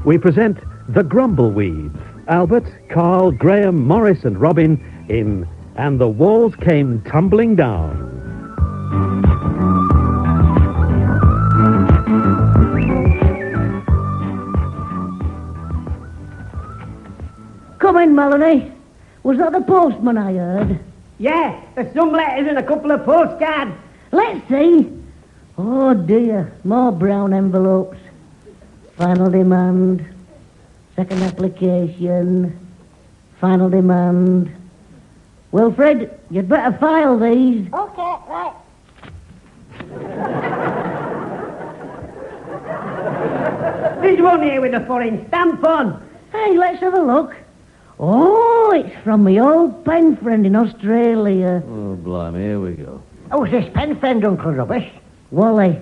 we present the Grumbleweeds. Albert, Carl, Graham, Morris and Robin in And the Walls Came Tumbling Down. Come in, Melanie. Was that the postman I heard? Yeah, there's some letters and a couple of postcards. Let's see. Oh, dear. More brown envelopes. Final demand. Second application. Final demand. Wilfred, you'd better file these. Okay, right. There's one here with a foreign stamp on. Hey, let's have a look. Oh, it's from my old pen friend in Australia. Oh, blimey, here we go. Who's this pen friend, Uncle Rubbish? Wally.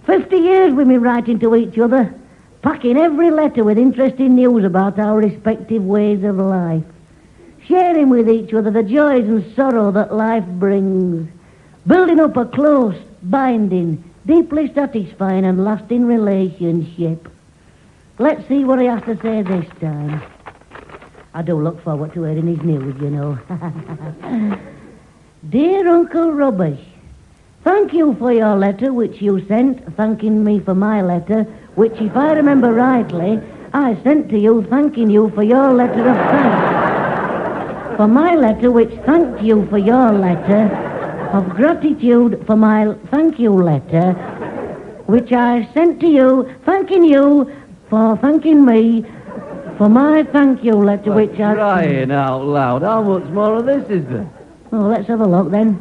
50 years we've been writing to each other, packing every letter with interesting news about our respective ways of life, sharing with each other the joys and sorrow that life brings, building up a close, binding, deeply satisfying and lasting relationship. Let's see what he has to say this time. I do look forward to hearing his news, you know. Dear Uncle Rubbish, thank you for your letter which you sent, thanking me for my letter, which, if I remember rightly, I sent to you thanking you for your letter of thanks. For my letter which thanked you for your letter, of gratitude for my thank you letter, which I sent to you thanking you for thanking me for my thank you letter, which I... Crying out loud. How much more of this is there? Oh, let's have a look then.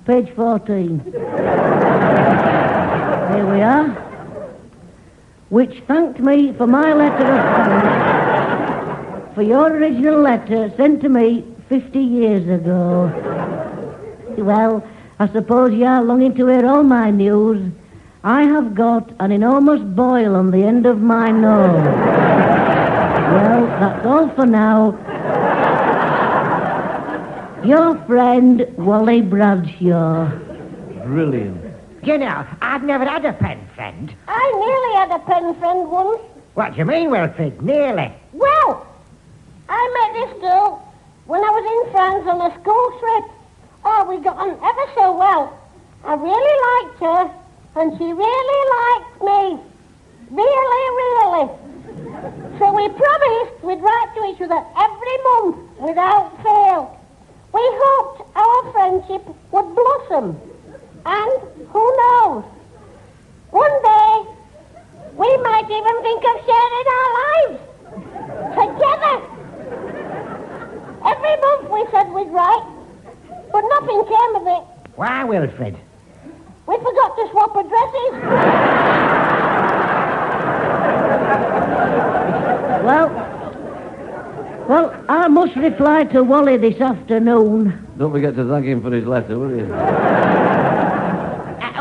Page 14. Here we are. Which thanked me for my letter of thanks for your original letter sent to me 50 years ago. Well, I suppose you are longing to hear all my news. I have got an enormous boil on the end of my nose. Well, that's all for now. Your friend, Wally Bradshaw. Brilliant. You know, I've never had a pen friend. I nearly had a pen friend once. What do you mean, Wilfred? Nearly. Well, I met this girl when I was in France on a school trip. Oh, we got on ever so well. I really liked her, and she really liked me. Really, really. So we promised we'd write to each other every month without fail. We hoped our friendship would blossom. And who knows? One day, we might even think of sharing our lives together. Every month we said we'd write, but nothing came of it. Why, Wilfred? We forgot to swap addresses. Well, I must reply to Wally this afternoon. Don't forget to thank him for his letter, will you?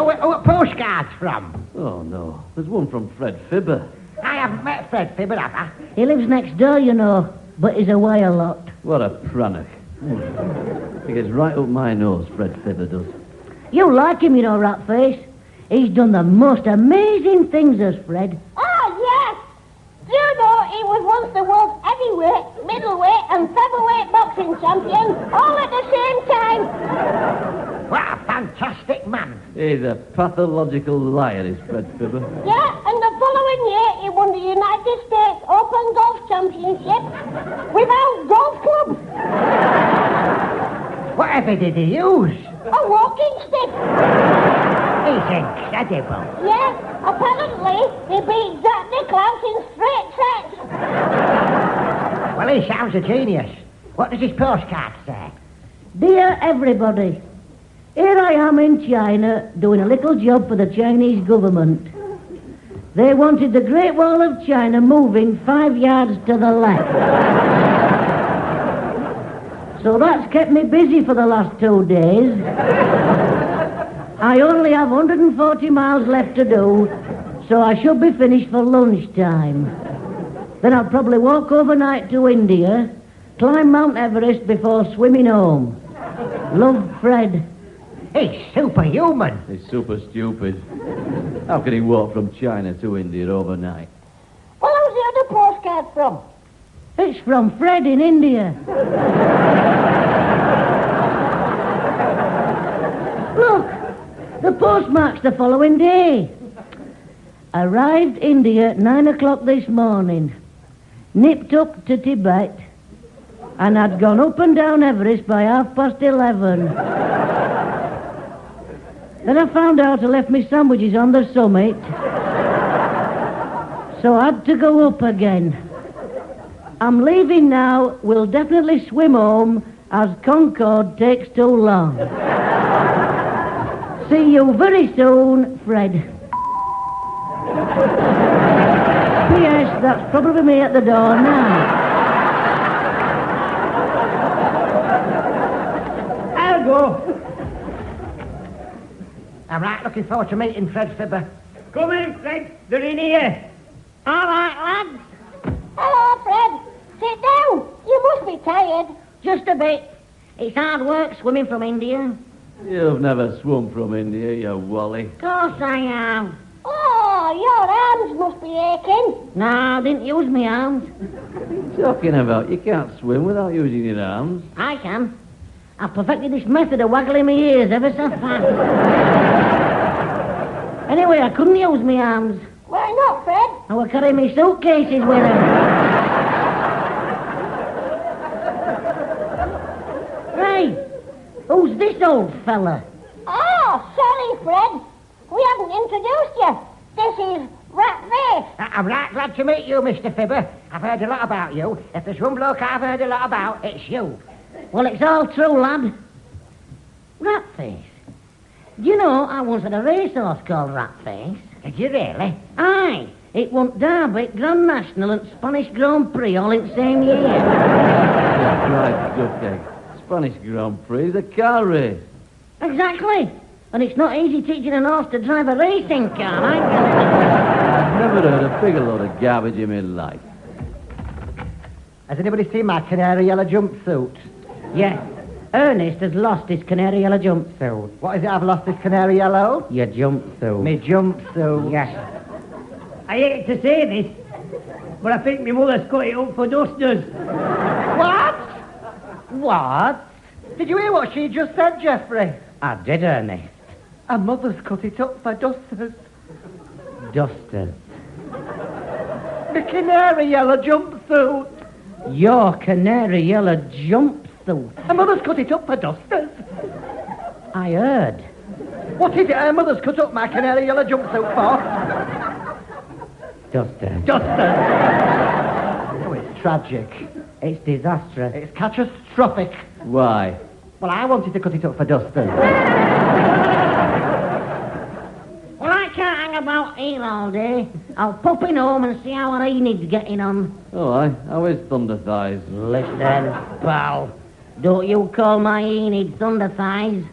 What postcards from? Oh, no. There's one from Fred Fibber. I haven't met Fred Fibber, have I? He lives next door, you know, but he's away a lot. What a prannock. He gets right up my nose, Fred Fibber does. You like him, you know, Ratface. He's done the most amazing things, as Fred. Oh, yes. Do you know he was once the world's heavyweight, middleweight and featherweight boxing champion all at the same time? What a fantastic man. He's a pathological liar, is Fred Fibber. Yeah, and the following year he won the United States Open Golf Championship without golf clubs. Whatever did he use? A walking stick. He's incredible. Yeah, apparently he beat Jack Nicklaus in straight sets. Well, he sounds a genius. What does his postcard say? Dear everybody, here I am in China doing a little job for the Chinese government. They wanted the Great Wall of China moving 5 yards to the left. So that's kept me busy for the last 2 days. I only have 140 miles left to do, so I should be finished for lunchtime. Then I'll probably walk overnight to India, climb Mount Everest before swimming home. Love, Fred. He's superhuman. He's super stupid. How can he walk from China to India overnight? Well, how's the other postcard from? It's from Fred in India. Look, the postmark's the following day. Arrived India at 9 o'clock this morning. Nipped up to Tibet. And I'd gone up and down Everest by 11:30. Then I found out I left my sandwiches on the summit. So I had to go up again. I'm leaving now. We'll definitely swim home as Concorde takes too long. See you very soon, Fred. P.S. That's probably me at the door now. I'll go. I'm right looking forward to meeting Fred Fibber. Come in, Fred. They're in here. All right, lads. Hello, Fred. Sit down. You must be tired. Just a bit. It's hard work swimming from India. You've never swum from India, you wally. Of course I have. Oh, your arms must be aching. No, I didn't use my arms. What are you talking about? You can't swim without using your arms. I can. I've perfected this method of waggling my ears ever so fast. Anyway, I couldn't use my arms. Why not, Fred? I was carrying my suitcases with them. Hey, who's this old fella? Oh, sorry, Fred. We haven't introduced you. This is Ratface. I'm right glad to meet you, Mr. Fibber. I've heard a lot about you. If there's one bloke I've heard a lot about, it's you. Well, it's all true, lad. Ratface. Do you know I once had a racehorse called Ratface? Did you really? Aye. It won Derby, Grand National and Spanish Grand Prix all in the same year. That's right, Duckegg. Spanish Grand Prix is a car race. Exactly. And it's not easy teaching an horse to drive a racing car, I I've never heard a bigger load of garbage in my life. Has anybody seen my canary yellow jumpsuit? Yes. Ernest has lost his canary yellow jumpsuit. What is it I've lost this canary yellow? Your jumpsuit. Me jumpsuit. Yes. I hate to say this, but I think my mother's cut it up for dusters. What? What? Did you hear what she just said, Geoffrey? I did, Ernest. Her mother's cut it up for dusters. Dusters. The canary yellow jumpsuit. Your canary yellow jumpsuit. Her mother's cut it up for dusters. I heard. What is it her mother's cut up my canary yellow jumpsuit for? Dusters. Dusters. Oh, it's tragic. It's disastrous. It's catastrophic. Why? Well, I wanted to cut it up for dusters. Well, I can't hang about here all day. I'll pop in home and see how our Enid's getting on. Oh, aye. How is Thunder Thighs? Listen, pal. Don't you call my Enid Thunder Thighs.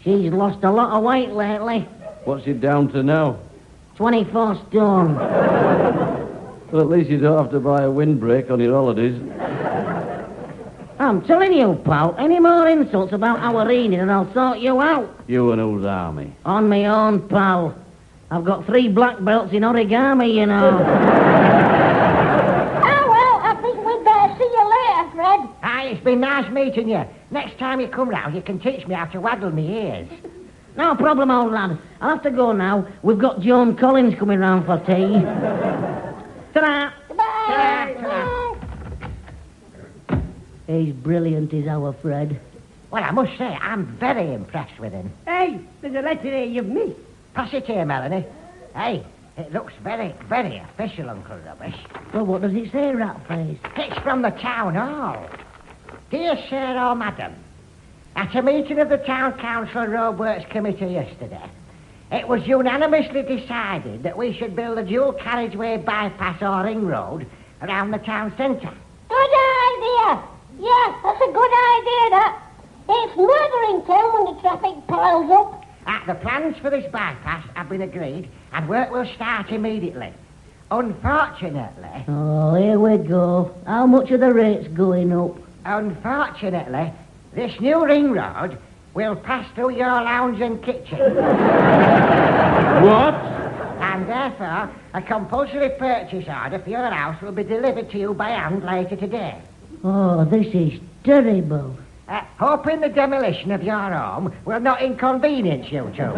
She's lost a lot of weight lately. What's she down to now? 24 stone. Well, at least you don't have to buy a windbreak on your holidays. I'm telling you, pal, any more insults about our Enid and I'll sort you out. You and whose army? On my own, pal. I've got 3 black belts in origami, you know. Oh, well, I think we'd better see you later, Fred. Aye, it's been nice meeting you. Next time you come round, you can teach me how to waggle me ears. No problem, old lad. I'll have to go now. We've got Joan Collins coming round for tea. Ta-da! Bye. Ta-ra. He's brilliant, is our Fred. Well, I must say, I'm very impressed with him. Hey, there's a letter here you've missed. Pass it here, Melanie. Hey, it looks very, very official, Uncle Rubbish. Well, what does it say, Ratface? It's from the town hall. Dear Sir or Madam, at a meeting of the Town Council Roadworks Committee yesterday, it was unanimously decided that we should build a dual carriageway bypass or ring road around the town centre. Good idea. Yes, that's a good idea, that. It's murder in town when the traffic piles up. The plans for this bypass have been agreed and work will start immediately. Unfortunately, Oh, here we go. How much are the rates going up? unfortunately, this new ring road will pass through your lounge and kitchen. What? And therefore, a compulsory purchase order for your house will be delivered to you by hand later today. Oh, this is terrible. Hoping the demolition of your home will not inconvenience you two.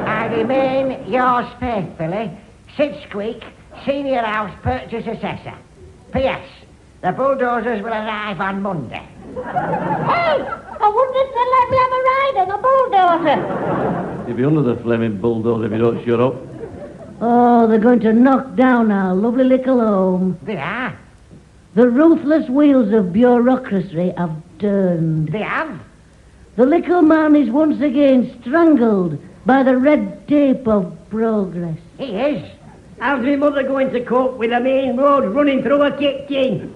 I remain yours faithfully, Sid Squeak, Senior House Purchase Assessor. P.S. The bulldozers will arrive on Monday. Hey, I wonder if they'll let me have a ride on a bulldozer. You'll be under the flaming bulldozer if you don't shut up. Oh, they're going to knock down our lovely little home. They are. The ruthless wheels of bureaucracy have turned. They have. The little man is once again strangled by the red tape of progress. He is. How's my mother going to cope with a main road running through a kitchen?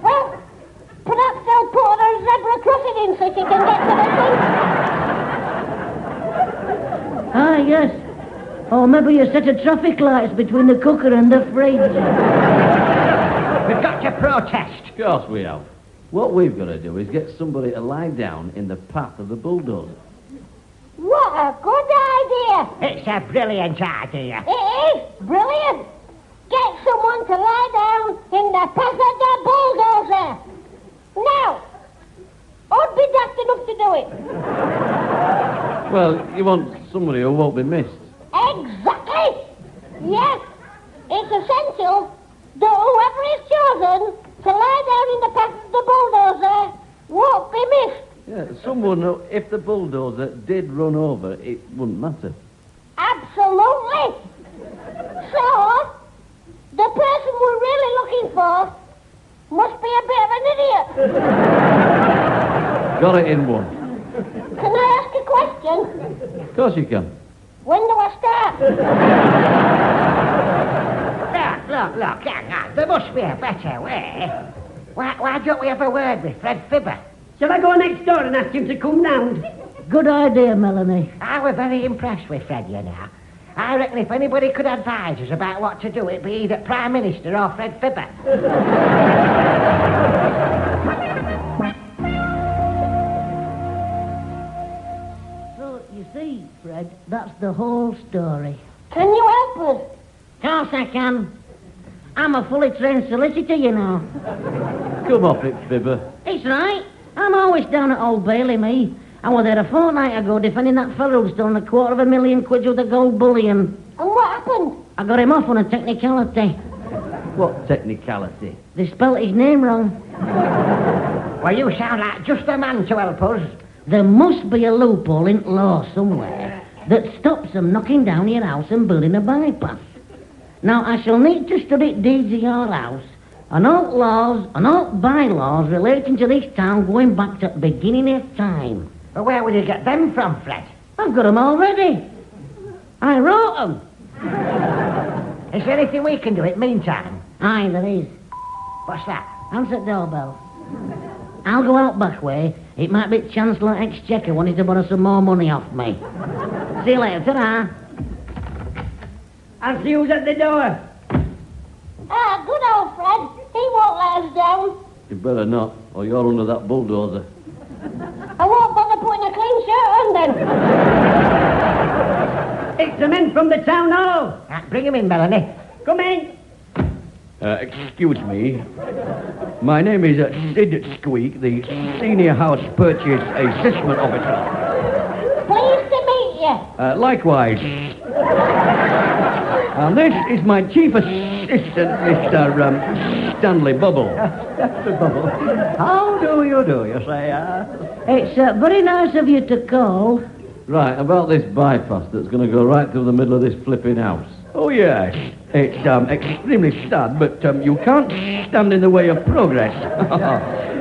Well, perhaps they'll put a zebra crossing in so she can get to the thing. Ah, yes. Or maybe a set of traffic lights between the cooker and the fridge. We've got to protest. Of course we have. What we've got to do is get somebody to lie down in the path of the bulldozer. What a good idea. It's a brilliant idea. It is brilliant. Get someone to lie down in the path of the bulldozer. Now, I'd be daft enough to do it. Well, you want somebody who won't be missed. Exactly. Yes, it's essential that whoever is chosen to lie down in the path of the bulldozer won't be missed. Yeah, someone who, if the bulldozer did run over, it wouldn't matter. Absolutely. So, the person we're really looking for must be a bit of an idiot. Got it in one. Can I ask a question? Of course you can. When do I start? Look, hang on. There must be a better way. Why don't we have a word with Fred Fibber? Shall I go next door and ask him to come down? Good idea, Melanie. I was very impressed with Fred, you know. I reckon if anybody could advise us about what to do, it'd be either Prime Minister or Fred Fibber. So, you see, Fred, that's the whole story. Can you help us? Of course I can. I'm a fully trained solicitor, you know. Come off it, Fibber. It's right. I'm always down at Old Bailey, me. I was there a fortnight ago defending that fellow who stole £250,000 worth of gold bullion. And what happened? I got him off on a technicality. What technicality? They spelt his name wrong. Well, you sound like just the man to help us. There must be a loophole in law somewhere that stops them knocking down your house and building a bypass. Now, I shall need to study deeds of your house and all laws and all bylaws relating to this town going back to the beginning of time. But where will you get them from, Fred? I've got them already. I wrote them. Is there anything we can do in the meantime? Aye, there is. What's that? Answer the doorbell. I'll go out back way. It might be Chancellor Exchequer wanting to borrow some more money off me. See you later, ta-ra. I'll see who's at the door. Ah, good old Fred. He won't let us down. You better not, or you're under that bulldozer. I won't bother putting a clean shirt on then. It's the men from the town hall. Bring him in, Melanie. Come in. Excuse me. My name is Sid Squeak, the Senior House Purchase Assessment Officer. Pleased to meet you. Likewise. And this is my chief assistant, Mr. Stanley Bubble. Bubble. How do, you say? It's very nice of you to call. Right, about this bypass that's going to go right through the middle of this flipping house. Oh, yes. It's extremely sad, but you can't stand in the way of progress.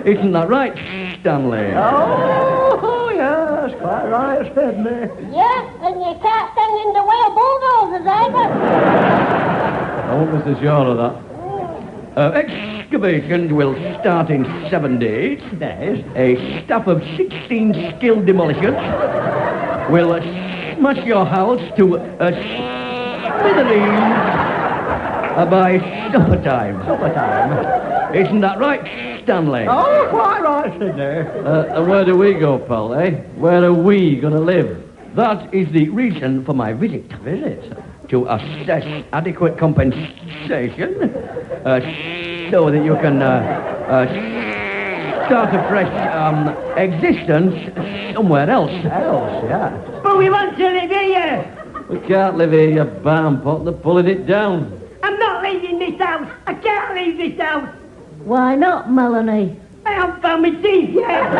Isn't that right, Stanley? Oh, yes, quite right, Stanley. Yeah, and you can't stand in the way of bulldozers either. I won't be so sure of that. Excavations will start in 7 days. There's a staff of 16 skilled demolishers will smash your house to smithereens by supper time. Supper time. Isn't that right, Stanley? Oh, quite right, Sidney. And where do we go, pal, eh? Where are we going to live? That is the reason for my visit. Visit? To assess adequate compensation, so that you can start a fresh existence somewhere else. Else, yeah. But we want to live here. We can't live here, you barn pot. They're pulling it down. I'm not leaving this house. I can't leave this house. Why not, Melanie? I haven't found my teeth yet.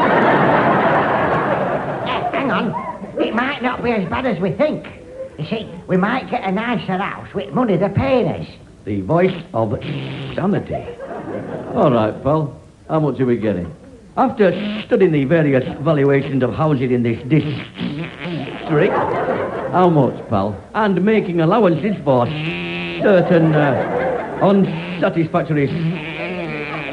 Hang on. It might not be as bad as we think. You see, we might get a nicer house with money they're paying us. The voice of sanity. All right, pal. How much are we getting? After studying the various valuations of houses in this district, How much, pal? and making allowances for certain unsatisfactory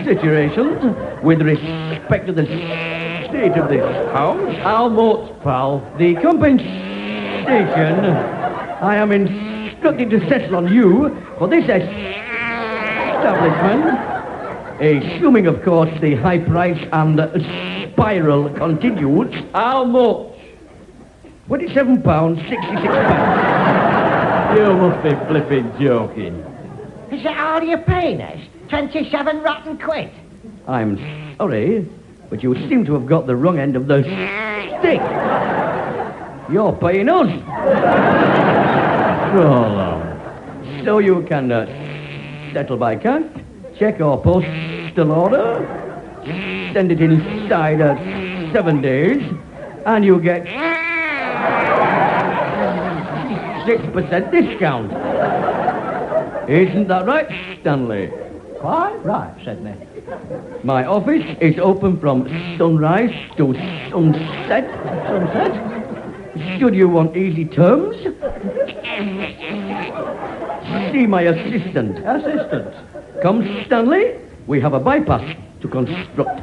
situations with respect to the state of this house, How much, pal? the compensation I am instructed to settle on you for this establishment, assuming, of course, the high price and spiral continues, How much? £27.66. You must be flipping joking. Is that all you're paying us? 27 rotten quid? I'm sorry, but you seem to have got the wrong end of the stick. You're paying us. Go on. So you can settle by cash, check or postal order, send it inside 7 days, and you get 6% discount. Isn't that right, Stanley? Quite right, Sidney. My office is open from sunrise to sunset. Sunset? Should you want easy terms, see my assistant. Assistant. Come, Stanley. We have a bypass to construct.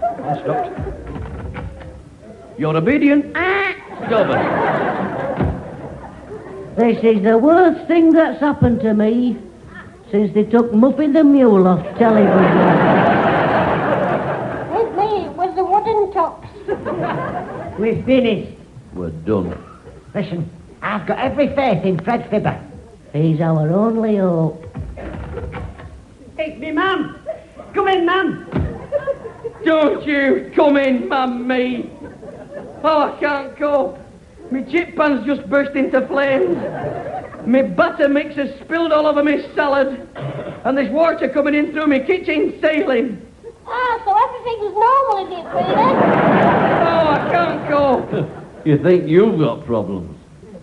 You're obedient? Stubborn. This is the worst thing that's happened to me since they took Muffy the Mule off television. With me, it was the wooden tops. We're finished. We're done. Listen, I've got every faith in Fred Fibber. He's our only hope. It's me, ma'am. Come in, ma'am. Don't you come in, Mummy. Oh, I can't cope. My chip pan's just burst into flames. My batter mix has spilled all over my salad. And there's water coming in through my kitchen ceiling. Ah, so everything's normal, is it, Peter? Oh, I can't cope. You think you've got problems?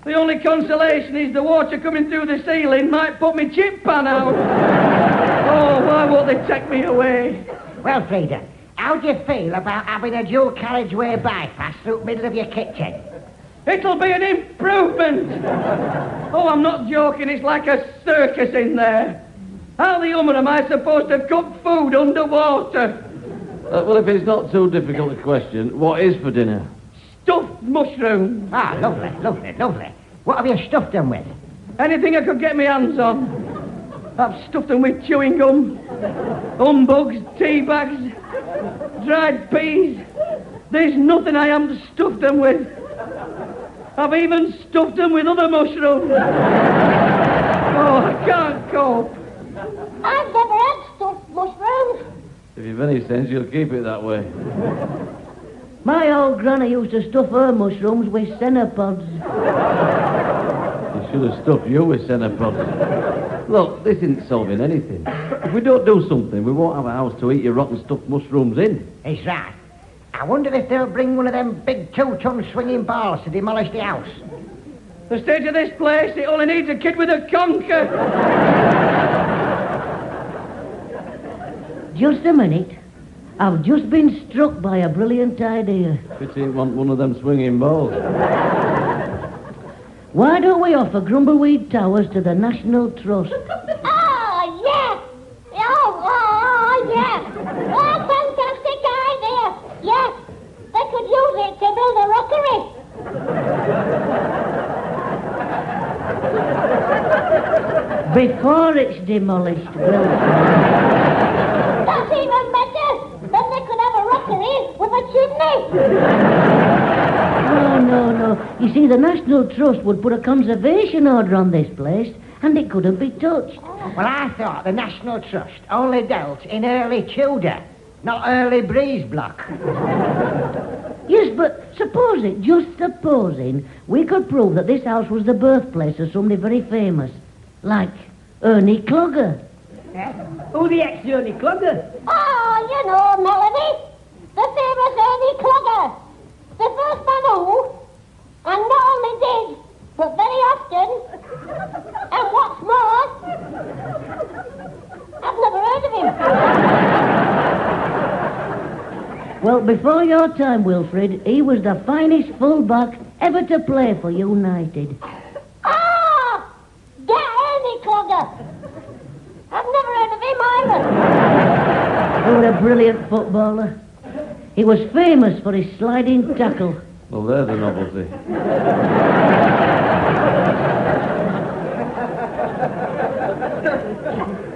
The only consolation is the water coming through the ceiling might put my chip pan out. Oh, why won't they take me away? Well, Frida, how do you feel about having a dual carriageway bypass through the middle of your kitchen? It'll be an improvement. Oh, I'm not joking. It's like a circus in there. How the hummer am I supposed to cook food underwater? Well, if it's not too difficult a question, what is for dinner? Stuffed mushrooms. Ah, lovely, lovely, lovely. What have you stuffed them with? Anything I could get my hands on. I've stuffed them with chewing gum, humbugs, tea bags, dried peas. There's nothing I haven't stuffed them with. I've even stuffed them with other mushrooms. Oh, I can't cope. I've never had stuffed mushrooms. If you've any sense, you'll keep it that way. My old granny used to stuff her mushrooms with cenopods. You should have stuffed you with cenopods. Look, this isn't solving anything. If we don't do something, we won't have a house to eat your rotten stuffed mushrooms in. He's right. I wonder if they'll bring one of them big 2-ton swinging balls to demolish the house. The state of this place, it only needs a kid with a conker. Just a minute. I've just been struck by a brilliant idea. Pity you want one of them swinging balls. Why don't we offer Grumbleweed Towers to the National Trust? Oh, yes. Oh, yes. Oh, fantastic idea. Yes. They could use it to build a rockery. Before it's demolished, Will. That's even better. didn't No. You see, the National Trust would put a conservation order on this place, and it couldn't be touched. Well, I thought the National Trust only dealt in early Tudor, not early breeze block. Yes, but just supposing, we could prove that this house was the birthplace of somebody very famous, like Ernie Clogger. Who the ex-Johnny Clogger? Oh, you know, Melanie. The famous Ernie Clogger. The first man who, and not only did, but very often, and what's more, I've never heard of him. Well, before your time, Wilfred, he was the finest fullback ever to play for United. Ah! Get Ernie Clogger. I've never heard of him either. He was a brilliant footballer. He was famous for his sliding tackle. Well, there's a novelty.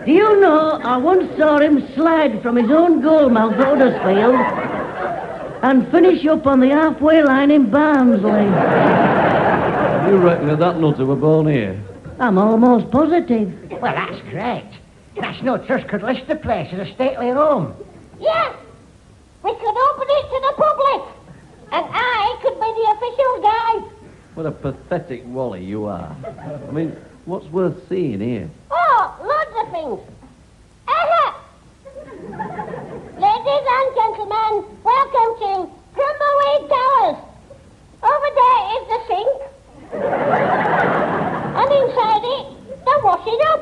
Do you know, I once saw him slide from his own goal mouth at Huddersfield and finish up on the halfway line in Barnsley. You reckon that nutter were born here? I'm almost positive. Well, that's great. National Trust could list the place as a stately home. Yes. We could open it to the public. And I could be the official guide. What a pathetic wally you are. I mean, what's worth seeing here? Oh, loads of things. Ladies and gentlemen, welcome to Grumbleweeds Towers. Over there is the sink. And inside it, the washing up.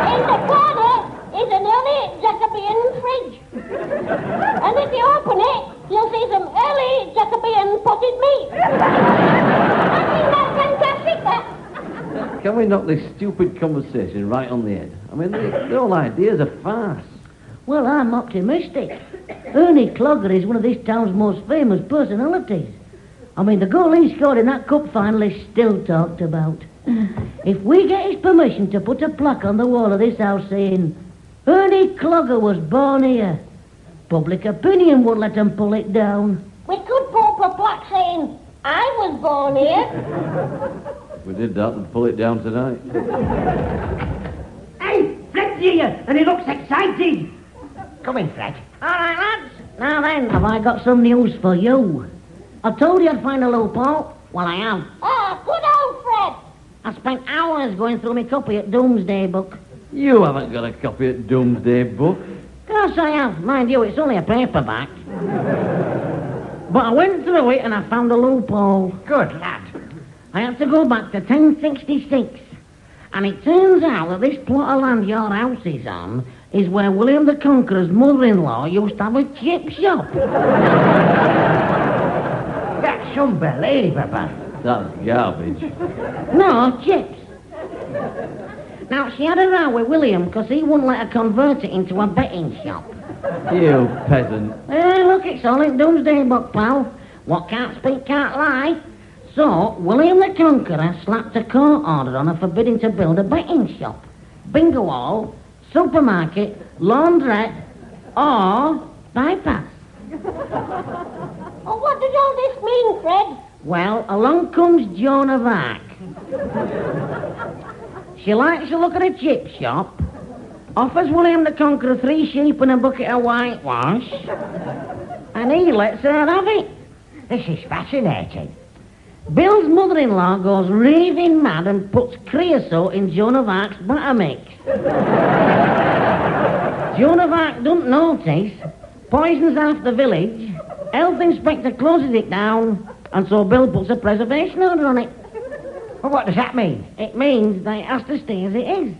In the corner is an early Jacobean fridge. And if you open it, you'll see some early Jacobean potted meat. Isn't that fantastic, that? Can we knock this stupid conversation right on the head? I mean, the whole idea's a farce. Well, I'm optimistic. Ernie Clogger is one of this town's most famous personalities. I mean, the goal he scored in that cup final is still talked about. If we get his permission to put a plaque on the wall of this house saying, Ernie Clogger was born here, public opinion won't let him pull it down. We could put up a plaque saying, I was born here. We did that and pull it down tonight. Hey, Fred's here, and he looks excited. Come in, Fred. All right, lads. Now then, have I got some news for you? I told you I'd find a loophole. Well, I have. Ah, good old Fred. I spent hours going through my copy at Doomsday Book. You haven't got a copy of Doomsday Book. Of course I have. Mind you, it's only a paperback. But I went through it and I found a loophole. Good lad. I had to go back to 1066. And it turns out that this plot of land your house is on is where William the Conqueror's mother-in-law used to have a chip shop. That's unbelievable. That's garbage. No, chips. Now, she had a row with William because he wouldn't let her convert it into a betting shop. You peasant. Hey, look, it's all in Doomsday Book, pal. What can't speak can't lie. So, William the Conqueror slapped a court order on her forbidding to build a betting shop, bingo hall, supermarket, laundrette, or bypass. Oh, what does all this mean, Fred? Well, along comes Joan of Arc. She likes to look at a chip shop, offers William the Conqueror 3 sheep and a bucket of whitewash, and he lets her have it. This is fascinating. Bill's mother-in-law goes raving mad and puts creosote in Joan of Arc's batter mix. Joan of Arc don't notice, poisons half the village, health inspector closes it down, and so Bill puts a preservation order on it. Well, what does that mean? It means that it has to stay as it is.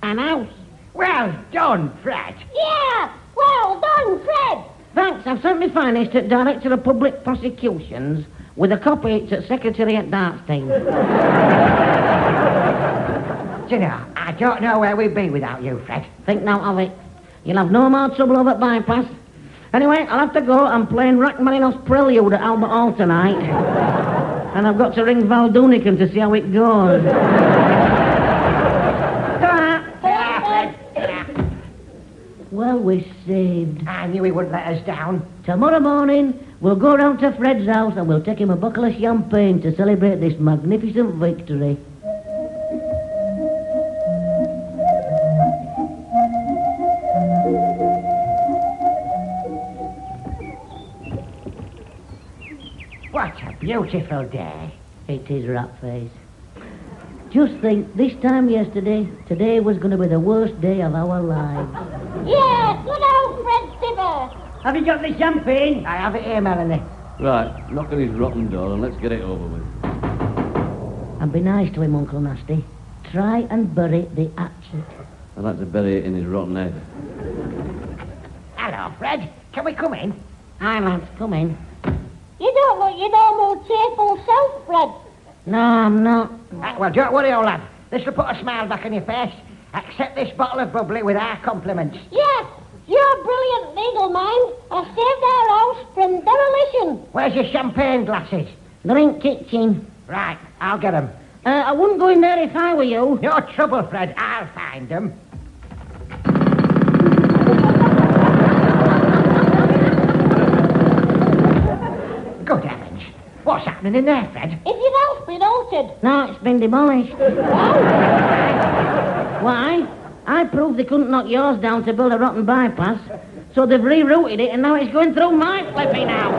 An house. Well done, Fred. Yeah, well done, Fred. Thanks, I've sent my finest to Director of Public Prosecutions with a copy to Secretary at Dartstein. Do you know, I don't know where we'd be without you, Fred. Think now of it. You'll have no more trouble over at Bypass. Anyway, I'll have to go. I'm playing Rachmaninoff's Prelude at Albert Hall tonight. And I've got to ring Val Dunican to see how it goes. Ta-ra. Ta-ra, Fred. Ta-ra. Well, Well, we're saved. I knew he wouldn't let us down. Tomorrow morning, we'll go round to Fred's house and we'll take him a bottle of champagne to celebrate this magnificent victory. What a beautiful day. It is, Ratface. Just think, this time yesterday, today was going to be the worst day of our lives. Yeah, good old Fred Tipper. Have you got the champagne? I have it here, Melanie. Right, knock on his rotten door and let's get it over with. And be nice to him, Uncle Nasty. Try and bury the hatchet. I'd like to bury it in his rotten head. Hello, Fred. Can we come in? Aye, lads, come in. You don't look your normal cheerful self, Fred. No, I'm not. Well, don't worry, old lad. This will put a smile back on your face. Accept this bottle of bubbly with our compliments. Yes, your brilliant legal mind has saved our house from demolition. Where's your champagne glasses? Drink kitchen. Right, I'll get 'em. I wouldn't go in there if I were you. No trouble, Fred. I'll find 'em. Good heavens. What's happening in there, Fred? Is your house been altered? No, it's been demolished. Why? I proved they couldn't knock yours down to build a rotten bypass, so they've rerouted it and now it's going through my flipping house.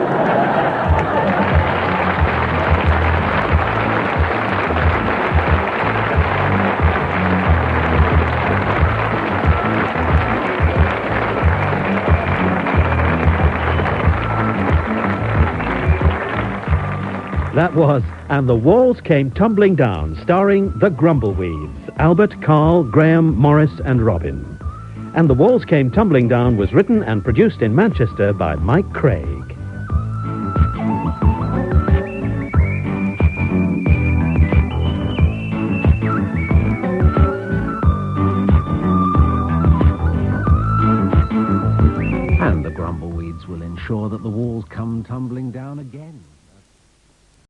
That was And the Walls Came Tumbling Down, starring the Grumbleweeds, Albert, Carl, Graham, Morris and Robin. And the Walls Came Tumbling Down was written and produced in Manchester by Mike Craig. And the Grumbleweeds will ensure that the walls come tumbling down again.